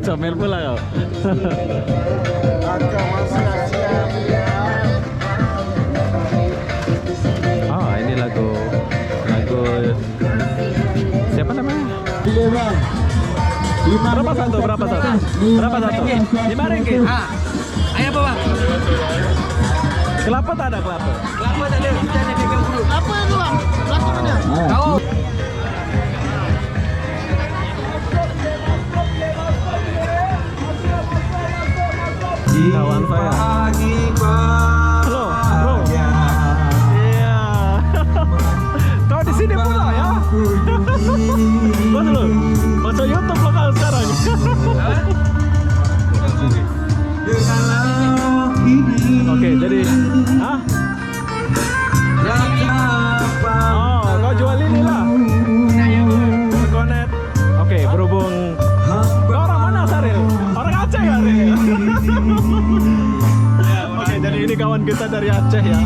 Comel pula kau. Oh, ini lagu siapa namanya? Berapa satu? Berapa satu? Berapa satu? 5 ringgit. Ayo apa bang? Kelapa tak ada kelapa? Kelapa tak ada, kita ada pegang dulu. Apa itu bang? Kelapa mana? Tahu. Kawan saya. Halo, bro. Iya. Kau di sini pula ya? Betul. Masuk YouTube lokal sekarang. Oke, jadi, oh, kau jual ini lah. Konet. Oke, berhubung kau orang mana, Saril? Orang Aceh kan? Oke, jadi ini kawan kita dari Aceh ya.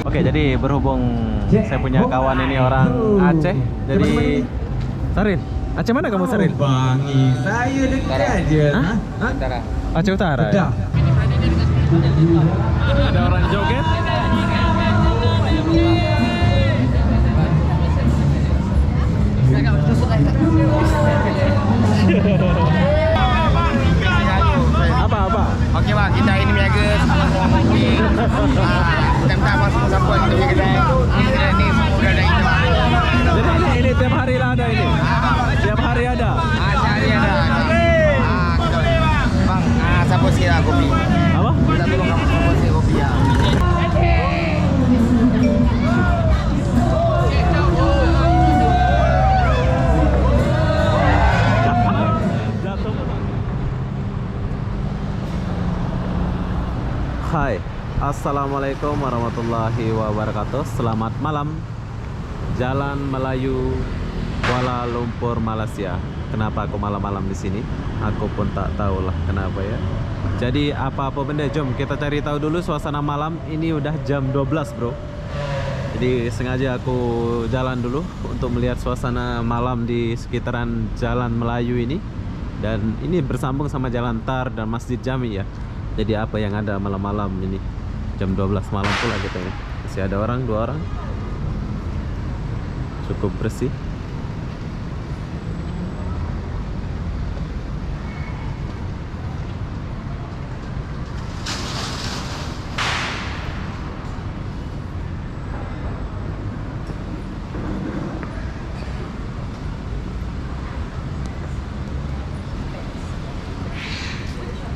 Oke, jadi berhubung saya punya kawan ini orang Aceh, jadi Saril, Aceh mana kamu Saril? Bangi, saya dekat aja. Utara. Aceh Utara. Ya? Ada orang joget. Apa? Okey bang, kita ini niaga sama kopi. Tentang masuk sapuan kita kedai. Kedai ni sudah ada itu. Jadi ini tiap hari lah ada ini. Tiap hari ada. Sehari ada. Bang, sapu sirah kopi. Apa? Kita tolong kamu sapu sirah kopi ya. Hai, assalamualaikum warahmatullahi wabarakatuh. Selamat malam. Jalan Melayu Kuala Lumpur, Malaysia. Kenapa aku malam-malam di sini? Aku pun tak tahulah kenapa ya. Jadi apa-apa benda, jom kita cari tahu dulu suasana malam. Ini udah jam 12 bro. Jadi sengaja aku jalan dulu untuk melihat suasana malam di sekitaran Jalan Melayu ini. Dan ini bersambung sama Jalan Tar dan Masjid Jami ya. Jadi apa yang ada malam-malam ini, jam 12 malam pula gitu ya. Masih ada orang, 2 orang. Cukup bersih.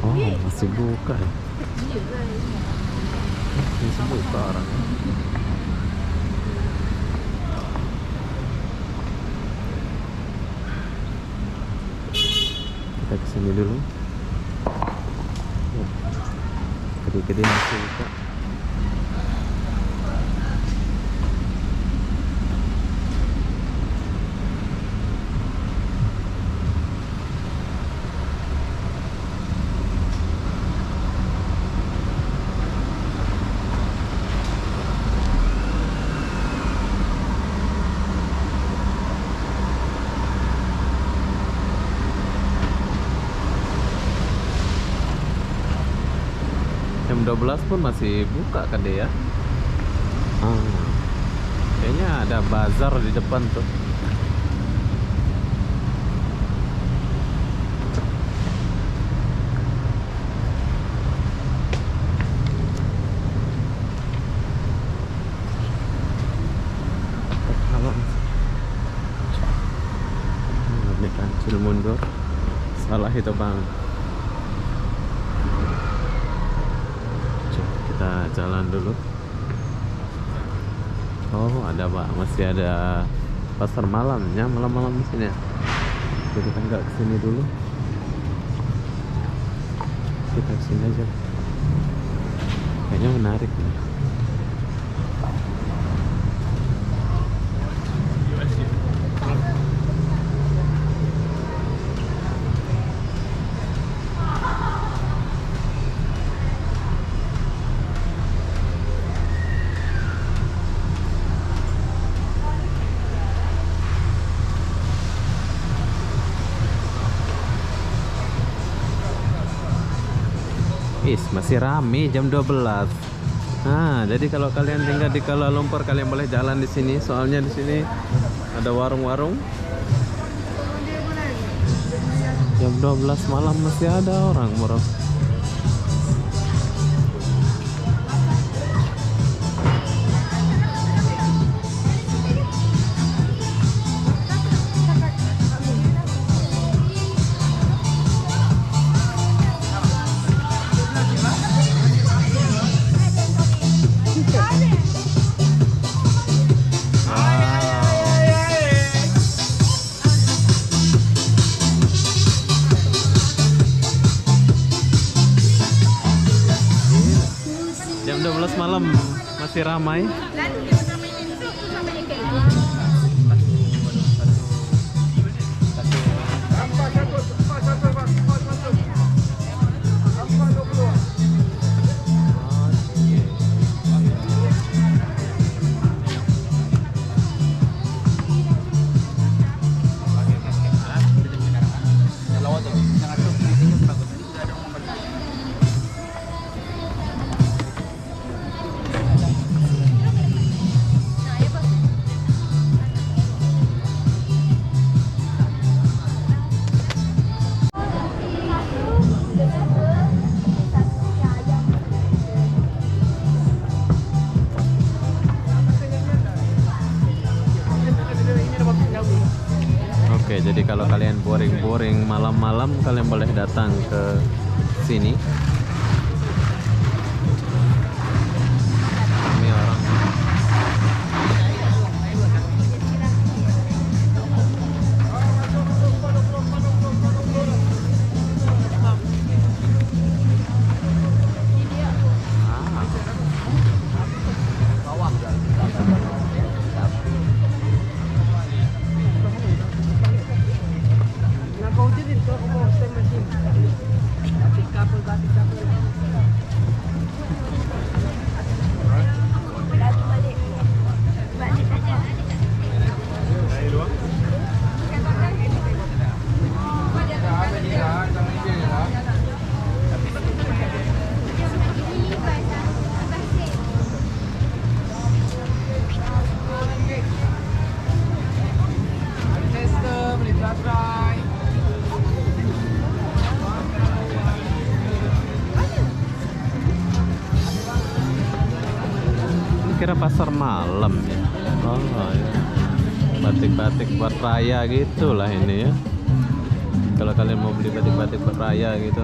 Oh, masih buka ya? Masih buka orang. Kita kesini dulu. Kedai-kedai masih buka. Jam 12 pun masih buka kan dia ya. Kayaknya ada bazar di depan tuh. Ini kancil mundur. Salah itu bang. Kita jalan dulu. Oh ada pak, masih ada pasar malamnya, malam-malam di sini ya. Jadi kita nggak kesini dulu. kita sini aja. Kayaknya menarik nih. Masih rame jam 12. Nah, jadi kalau kalian tinggal di Kuala Lumpur, kalian boleh jalan di sini. Soalnya di sini ada warung-warung. Jam 12 malam masih ada orang, bro. Jam 12 malam masih ramai. Oke, jadi kalau kalian boring-boring malam-malam, kalian boleh datang ke sini. Ini orang. Kira pasar malam ya. Oh ya, batik-batik buat raya gitulah ini ya. Kalau kalian mau beli batik-batik buat raya gitu.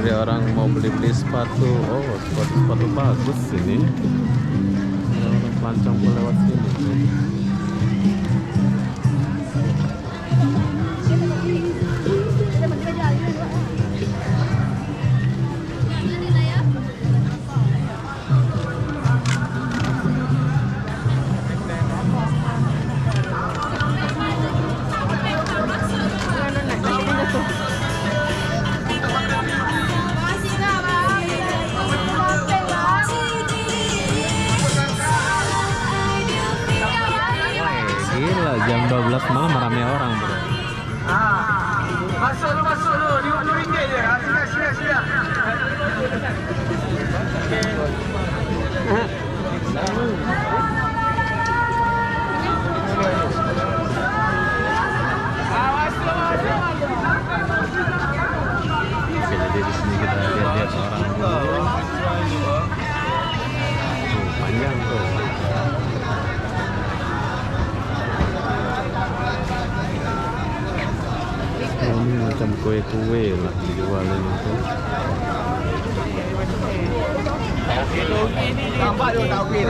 Dari orang mau beli sepatu, oh sepatu bagus ini. Orang pelancong mau lewat sini. jam 12 malam ramai orang, bro. Masuk lu, RM50 je. Sila. Oke, jadi di sini kita lihat orang dulu. Tuh, panjang tuh. Oh, ini macam kue-kue lah dijualin itu. Nampak tu tak okey.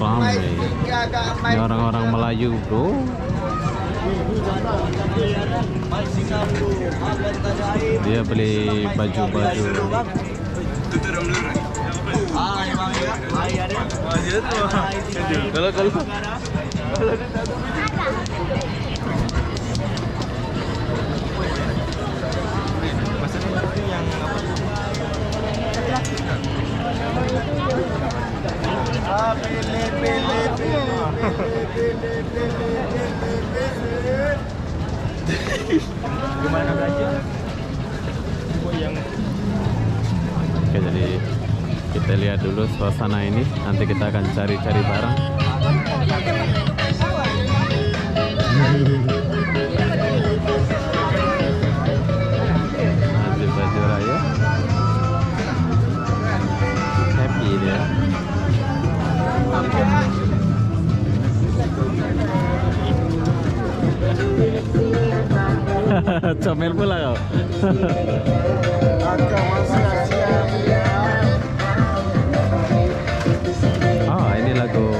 Ramai. Ini orang-orang Melayu, bro. Dia beli baju-baju. Kalau Gimana belanja? Oke, jadi kita lihat dulu suasana ini. Nanti kita akan cari-cari barang. Ambil baju raya. Happy dia. Comel pula kau. Oh, ini lagu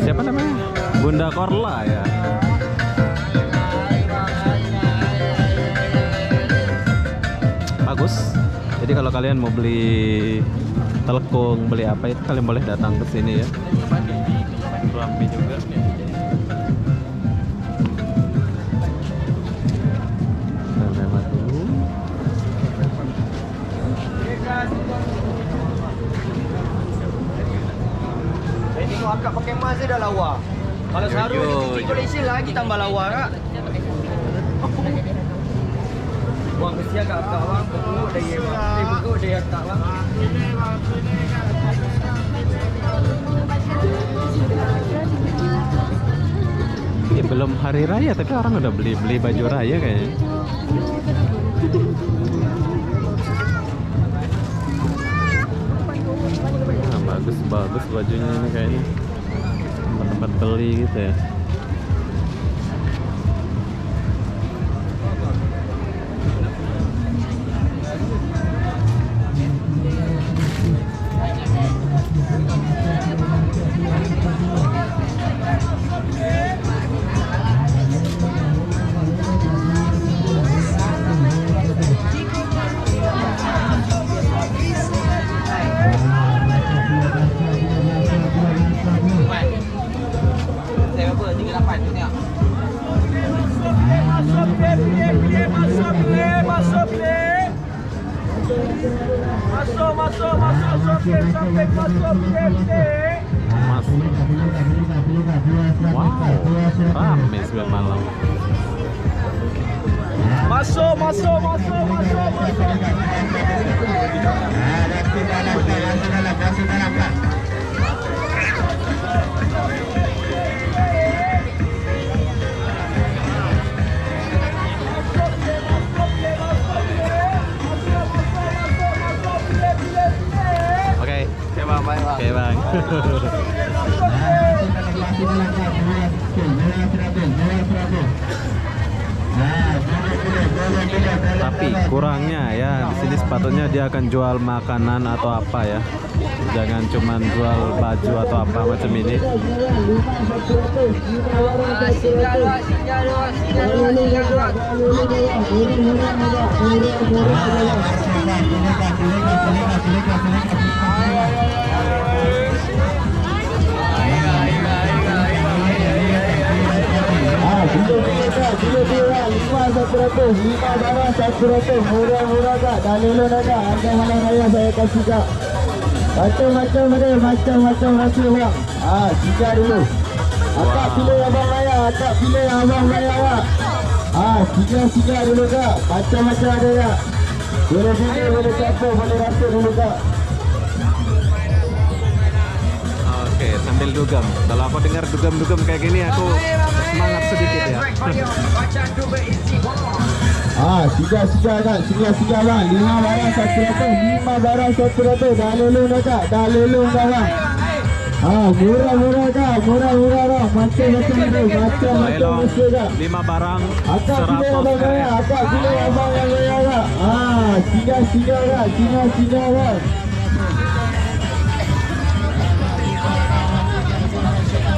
siapa namanya? Bunda Korla ya. Bagus. Jadi kalau kalian mau beli telekung, beli apa itu, kalian boleh datang ke sini ya. Ramai juga. Tengok akak pakai mask dia dah lawa. Kalau seharusnya di Malaysia lagi tambah lawa kak. Buang kesian kat akak bang. Berkut dia bang. Berkut dia akak bang. Ini belum hari raya tapi orang udah beli baju raya kayaknya. Nah, bagus bajunya ini kayaknya. Tempat-tempat beli gitu ya. Wow, rame sebelah malam. Masuk. Oke bang. Tapi kurangnya ya di sini sepatutnya dia akan jual makanan atau apa ya. Jangan cuman jual baju atau apa macam ini. 100, 5 barang 100. Murah-murah kak, dah lelon dah kak. Harga malam raya saya kasih kak. Macam-macam ada, macam-macam rasa bang. Tiga dulu. Akak pilih abang raya, akak pilih abang raya kak. Tiga dulu kak. Macam-macam ada kak. Boleh pilih, boleh campur, boleh rasa dulu kak. Oke, sambil dugem. Kalau aku dengar dugem-dugem kayak gini, aku semangat sedikit ya. Tiga kan, tiga bang. 5 barang 100, 5 barang 100. Dah lelung dah kak, dah lelung dah bang. Murah-murah kak, murah-murah bang. Macam-macam ada, macam-macam Lelong rasa kak. 5 barang Akak pilih 100 abang raya, keren. akak pilih abang yang raya kak. Tiga kak, tiga bang.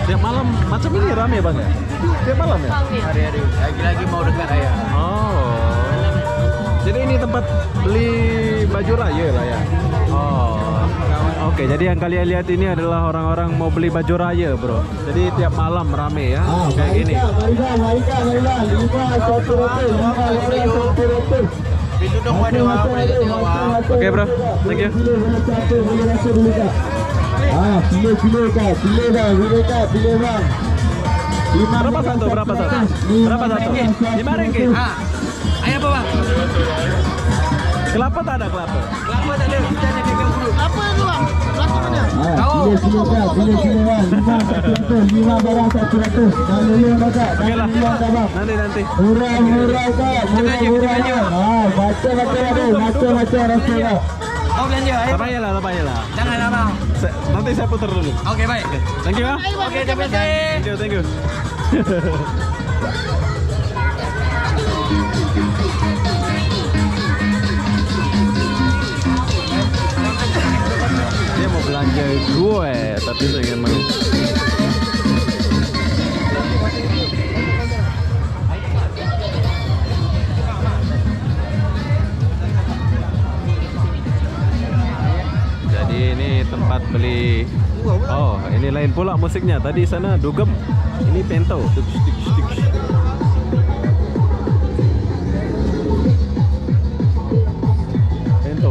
Tiap malam macam ini rame bang ya? Tiap malam ya? Hari-hari. Lagi-lagi mau dekat raya. Oh. Jadi ini tempat beli baju raya lah ya? Oh. Oke, jadi yang kalian lihat ini adalah orang-orang mau beli baju raya bro. Jadi tiap malam rame ya, kayak gini. Mari kak. 5 100, 5 barang 100. Pintu dong ada bang, boleh tengok bang. Oke bro, thank you. Boleh campur, boleh rasa dulu kak. Pilih kak, pilih bang, pilih bang. Berapa satu? Berapa satu? 5 ringgit. Ayah apa bang? Kelapa tak ada kelapa? Kelapa tak ada, kita ada gagal dulu. Apa tu bang? Kelapa mana? Pilih kak, pilih bang. 5 barang 100. Dah lelong dah kak, Oke dah lah. lelong dah bang. Nanti. Murah kak, murah kak. Macam-macam ada, macam-macam rasa kak. Oh belanja, Tak payahlah. Jangan abang. Nanti saya putar dulu. Okey baik. Thank you ah. Okey, terima kasih. Thank you. Dia mau belanja gue, tapi saya ingin mau. Jadi ini tempat beli. Oh, ini lain pula musiknya. Tadi sana dugem, ini pento.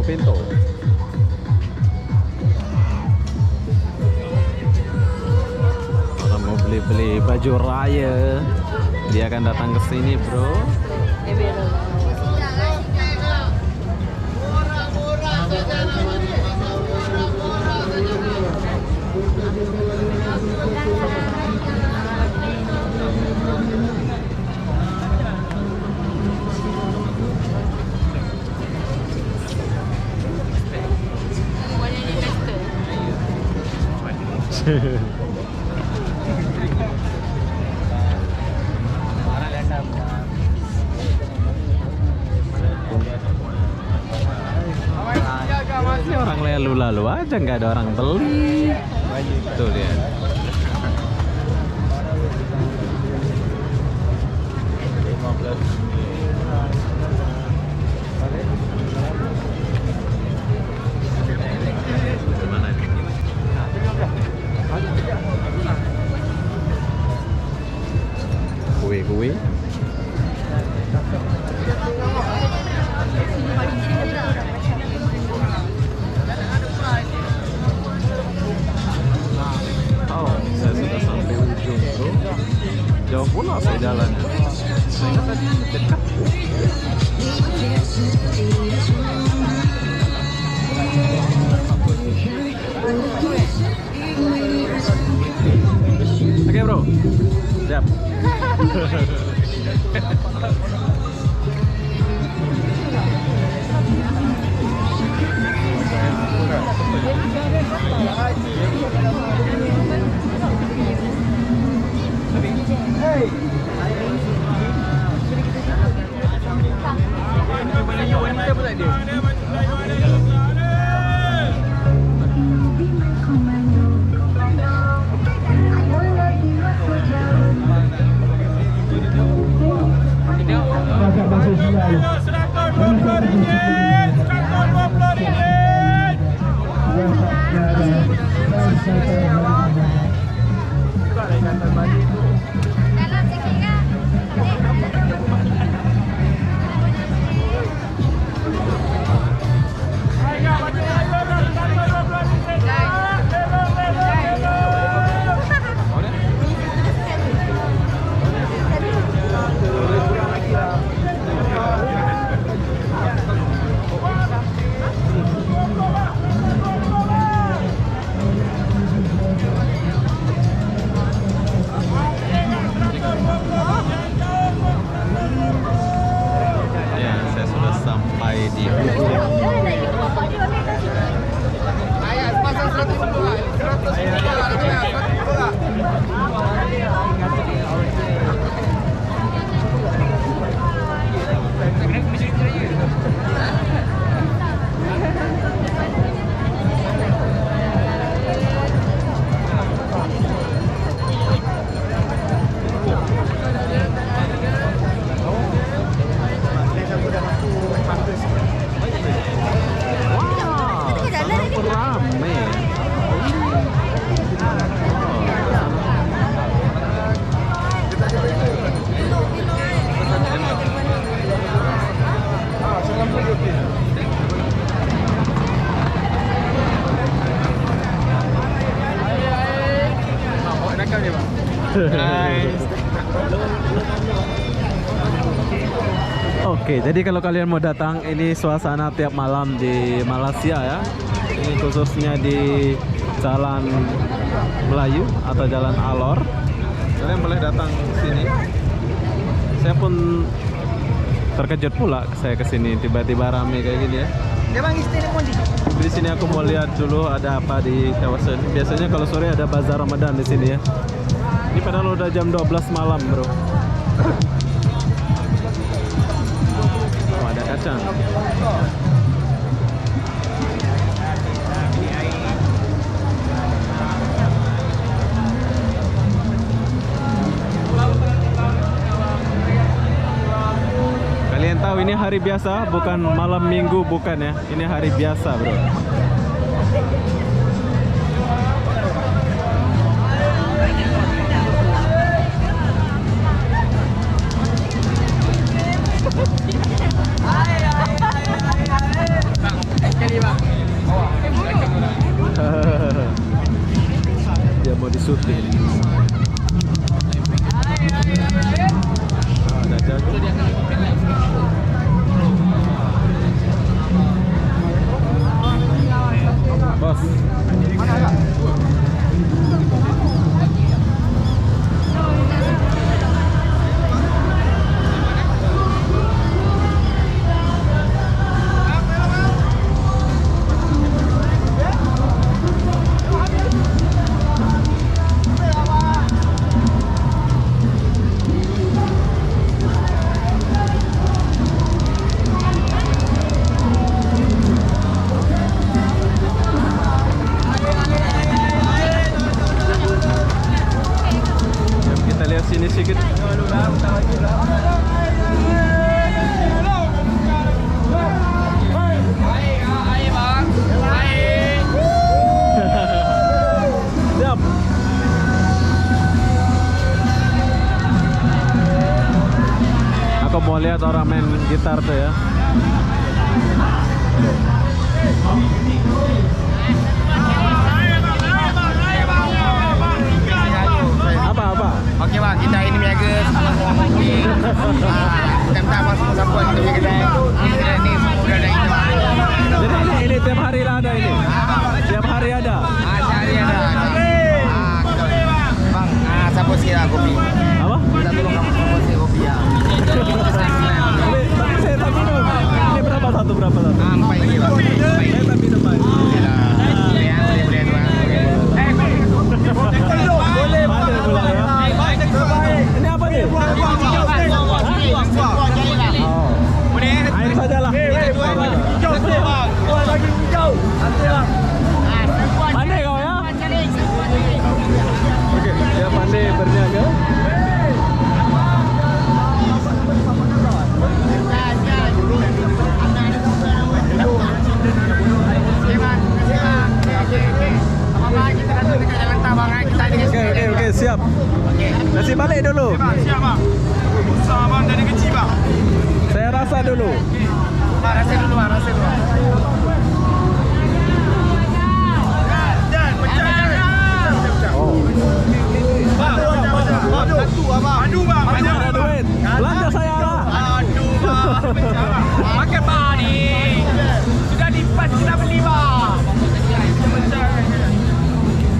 Pento. Orang mau beli baju raya, dia akan datang ke sini, bro. Ini orang lalu aja, nggak ada orang beli. Tuh lihat. Gimana ini? Kue. Oh, saya sudah sampai ujung bro. Jauh pula saya jalannya. Saya ingat tadi dekat. Oke bro, siap. Wanita pula dia. Dalam sikit kan? sampai di ujung. Ayah, pasang 100 dulu lah. 100 dulu lah. 100 dulu lah. Rame. Oke, jadi kalau kalian mau datang, ini suasana tiap malam di Malaysia ya. Ini khususnya di Jalan Melayu atau Jalan Alor. Kalian boleh datang sini. Saya pun terkejut pula saya kesini tiba-tiba rame kayak gini ya. Di sini aku mau lihat dulu ada apa di kawasan. Biasanya kalau sore ada bazar Ramadan di sini ya. Ini padahal udah jam 12 malam, bro. Oh, ada kacang. Kalian tahu ini hari biasa, bukan malam minggu, bukan ya. Ini hari biasa, bro. Dia mau disuting. Ada jagung. Bos. Kita lihat sini sedikit. Siap. Aku mau lihat orang main gitar tuh ya. Apa? Okey bang, kita ini berniaga sebelum orang kopi. Kita minta abang semua siapa kita punya kedai. Kedai ni sudah ada itu. Jadi ini tiap hari lah ada ini. Tiap hari ada. Sehari ada. Bang, support sikit lah kopi. Apa? Kita tolong kamu support sikit kopi ya. Tapi saya tak minum. Ini berapa satu? Ampai lagi bang. Saya tak minum bang. Boleh tu bang. Boleh pula ya. Ini apa nih? Oh. Air sajalah. Pandai kau ya? Oke, dia pandai berniaga. Oke, siap. Nasi balik dulu. Siap bang. Besar bang dari kecil bang. Saya rasa dulu. Rasa dulu bang. Oh. Aduh bang. Ada duit. Belanja saya lah. Aduh bang. Pakai bang ni. Sudah dipas kita beli bang.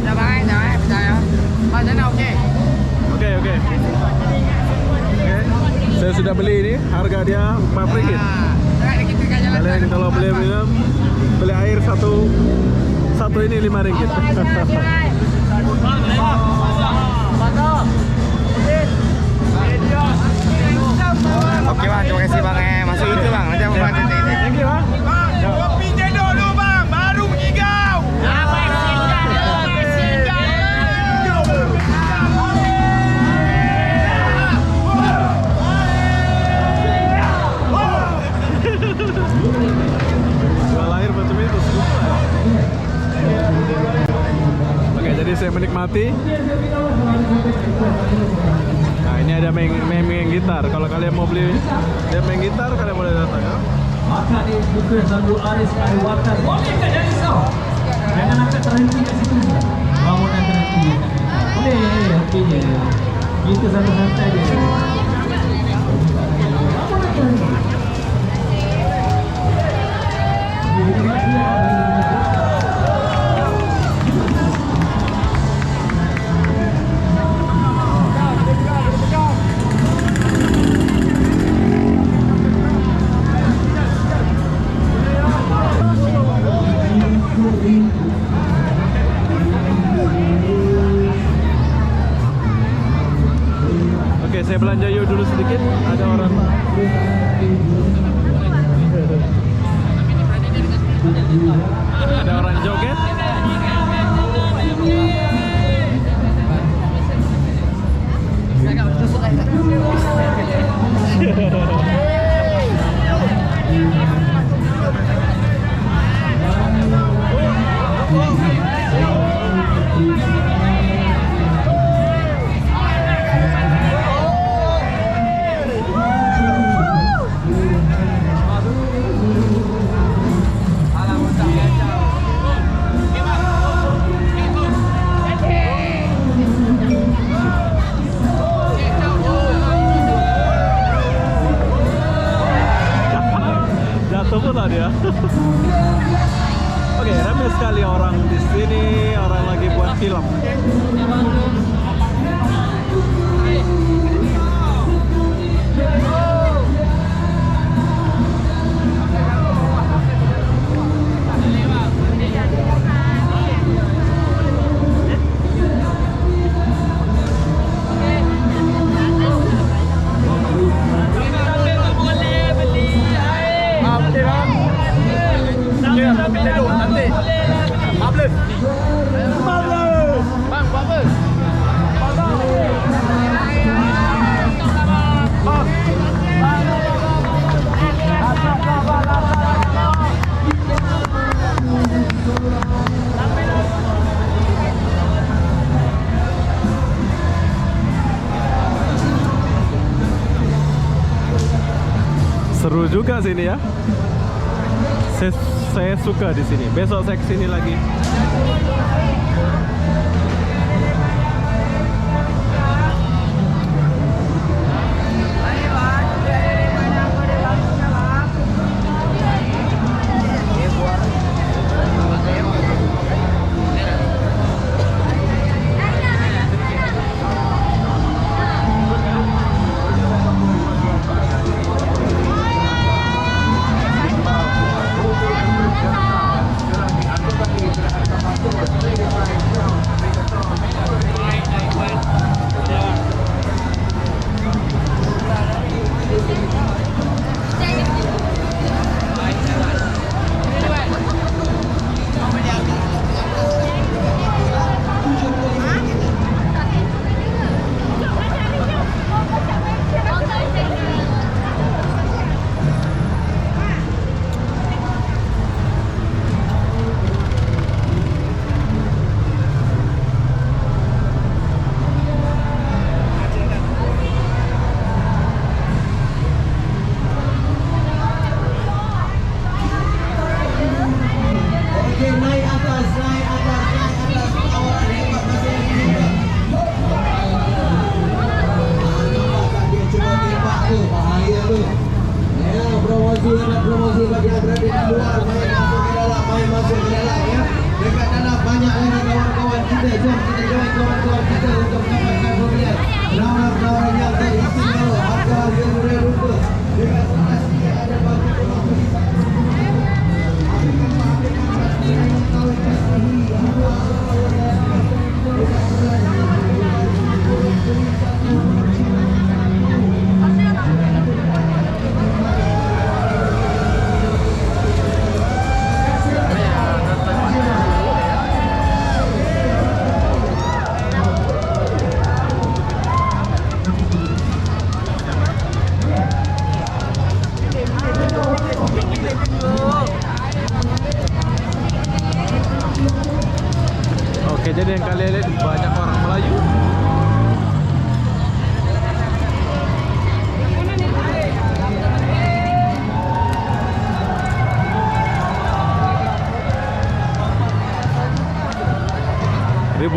Dah bang, percaya. Bang sana okey. Oke. Saya sudah beli ini. Harga dia RM4. Sangat kita Kalian kalau beli minum, beli air satu ini 5 ringgit. Oke bang, terima kasih bang. Masuk itu bang, nanti aku bantu ini. Thank you, Bang. Kopi cendol dulu bang, baru hijau. Jual air macam itu susah. Oke, jadi saya menikmati. Nah, ini ada main gitar. Kalau kalian mau beli dia main gitar, kalian boleh datang ya. Maka dibuka satu aris air water. Boleh nggak dari sini? Jangan angkat terhenti di situ. Bangunan terhenti. Boleh, hentinya. Gitu santai-santai aja. Oke, saya belanja yuk dulu sedikit. Ada orang. Ada orang joget. Jatuh pula dia. Oke, ramai sekali orang di sini, orang lagi buat film. Seru juga sini ya. Saya suka di sini. Besok saya kesini lagi.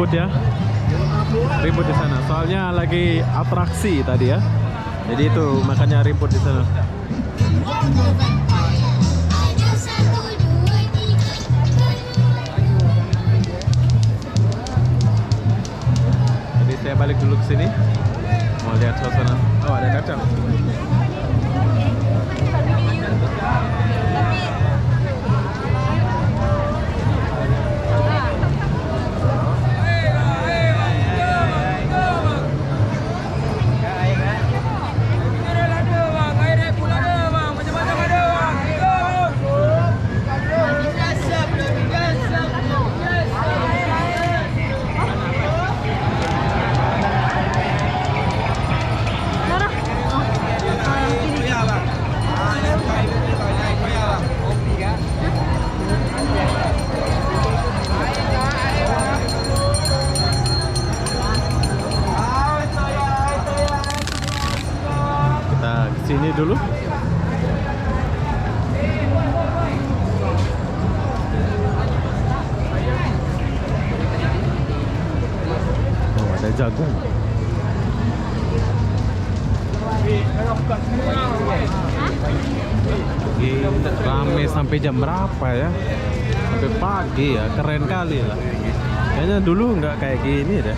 ribut ya. Ribut di sana. Soalnya lagi atraksi tadi ya. Jadi itu makanya ribut di sana. Jadi saya balik dulu ke sini. Mau lihat suasana. Oh, ada kacang. Sini dulu. Oh, ada jagung. Rame sampai jam berapa ya? Sampai pagi ya, keren kali lah. Kayaknya dulu nggak kayak gini deh.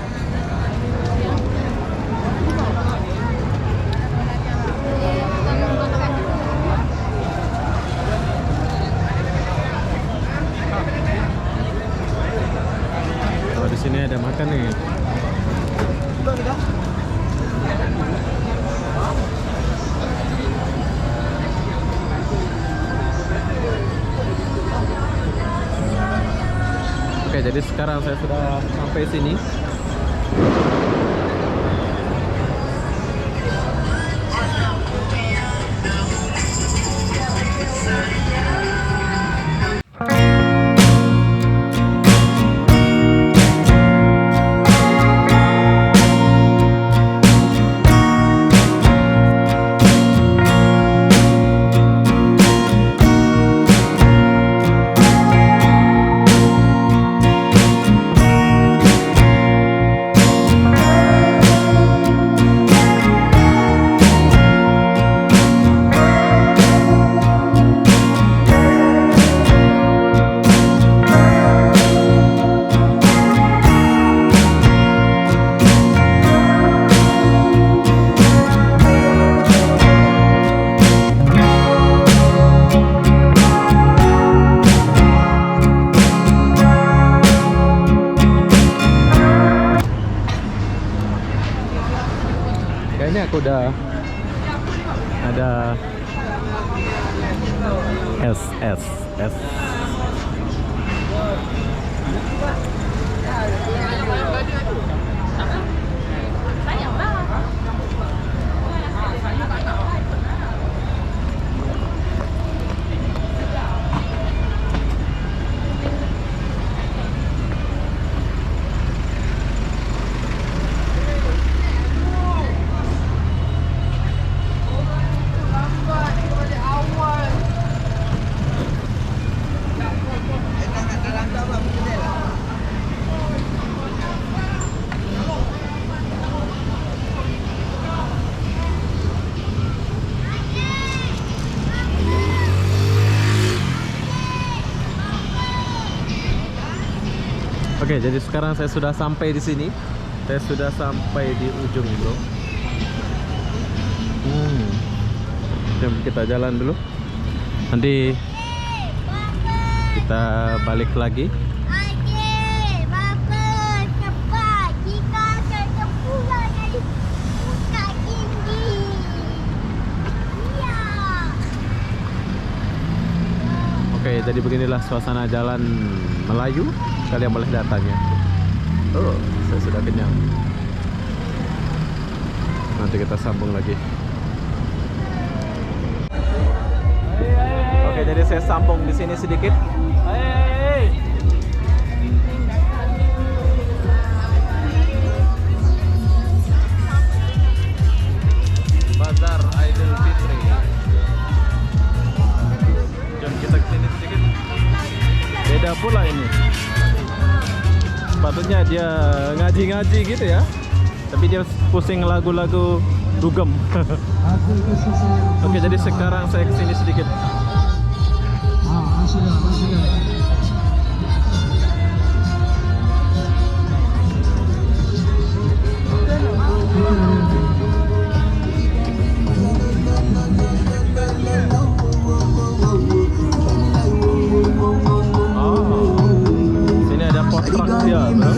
Di sini ada makan nih. Oke, jadi sekarang saya sudah sampai sini. Kayaknya aku udah ada es. Oke, jadi sekarang saya sudah sampai di sini. Saya sudah sampai di ujung bro. Jom kita jalan dulu. Nanti kita balik lagi. Oke, jadi beginilah suasana jalan Melayu. Kalian boleh datang ya. Oh, saya sudah kenyang. Nanti kita sambung lagi. Oke, jadi saya sambung di sini sedikit. Bazar Idul Fitri. Jom kita kesini sedikit. Beda pula ini. Patutnya dia ngaji-ngaji gitu ya. Tapi dia pusing lagu-lagu dugem. Oke, jadi sekarang saya kesini sedikit. Oh, sini ada potrak dia, bro.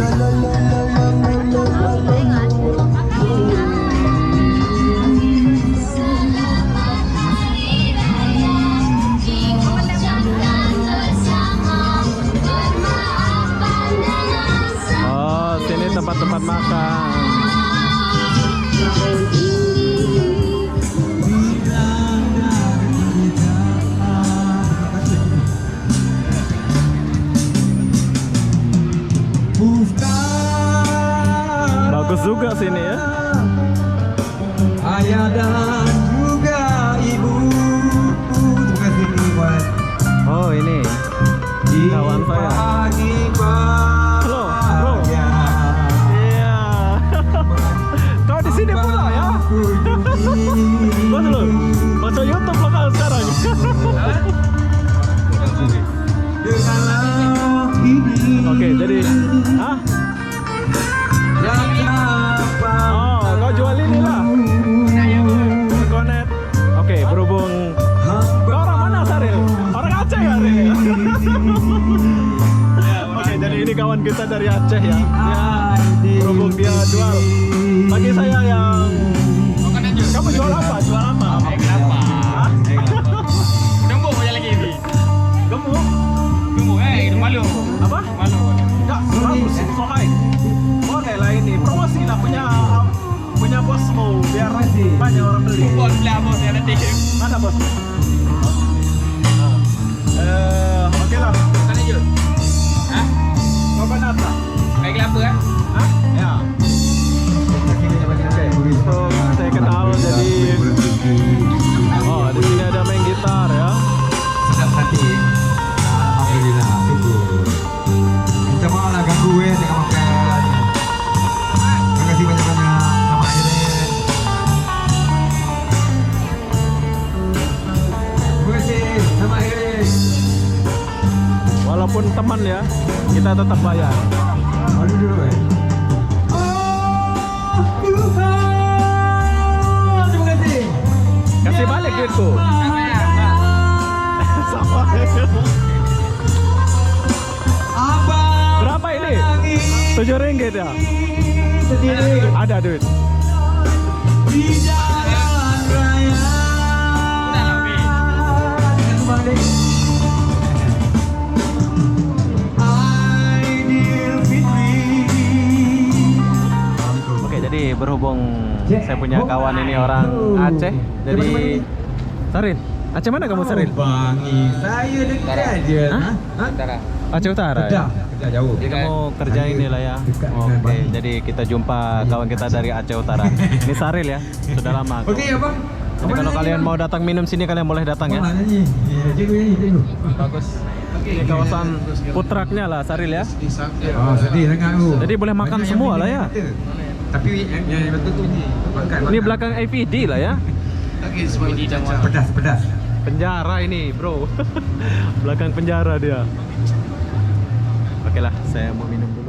Oh, sini tempat-tempat makan. Bagus juga sini ya. Ayah dan juga ibu. Terima kasih buat Oh, ini kawan saya. Halo, bro. Iya. Kau di sini pula ya? Bos lu, masuk YouTube lokal sekarang. Oke, jadi, hah? Oh, kau jual ini lah. Konet. Oke, berhubung kau orang mana, Saril? Orang Aceh ya, Saril? Oke, jadi ini kawan kita dari Aceh ya. Berhubung dia jual. Bagi saya yang kamu jual apa? Jual apa? Kenapa? Hah? Gemuk aja lagi ini. Gemuk? Gemuk hidung malu. Apa? Malu. Enggak, bagus. Sohai. Boleh lah ini. Promosi lah punya bosmu biar banyak orang beli. Bos belah bos yang nanti. Mana bos? Oke lah. Sana je. Hah? Kau penata? Kayak kelapa kan? Hah? Ya. So, saya kenal jadi. Oh, di sini ada main gitar ya. sedap hati. Alhamdulillah, syukur. Minta maaf lah ganggu tengah makan. Terima kasih banyak-banyak sama Aileen. Terima kasih sama Aileen. Walaupun teman ya, kita tetap bayar. Aduh dulu terima kasih. Kasih balik duitku. Sama. Apa? Berapa ini? 7 ringgit ya? Sendiri Ada duit. di jalan raya. Dengan kembali. Aidilfitri. Oke, jadi berhubung saya punya kawan ini orang Aceh, jadi Saril. Aceh mana kamu, Saril? Bangi, saya dekat aja. Hah? Antara. Aceh Utara ya? Kedah jauh. Jadi kamu kerja ini lah ya. Dekat dengan Oke, Bali. jadi kita jumpa kawan kita dari Aceh Utara. Ini Saril ya, sudah lama. Oke ya bang. Jadi kalau kalian mau datang minum sini, kalian boleh datang ya. Nyanyi. Cikgu. Bagus. Ini kawasan putraknya lah, Saril ya. Oh sedih sangat tu. Jadi boleh makan Banyak semua yang lah ya. Tapi yang betul tu ni makan. Ini belakang APD lah ya. Pedas. Penjara ini, bro. Belakang penjara dia. Oke lah, saya mau minum dulu.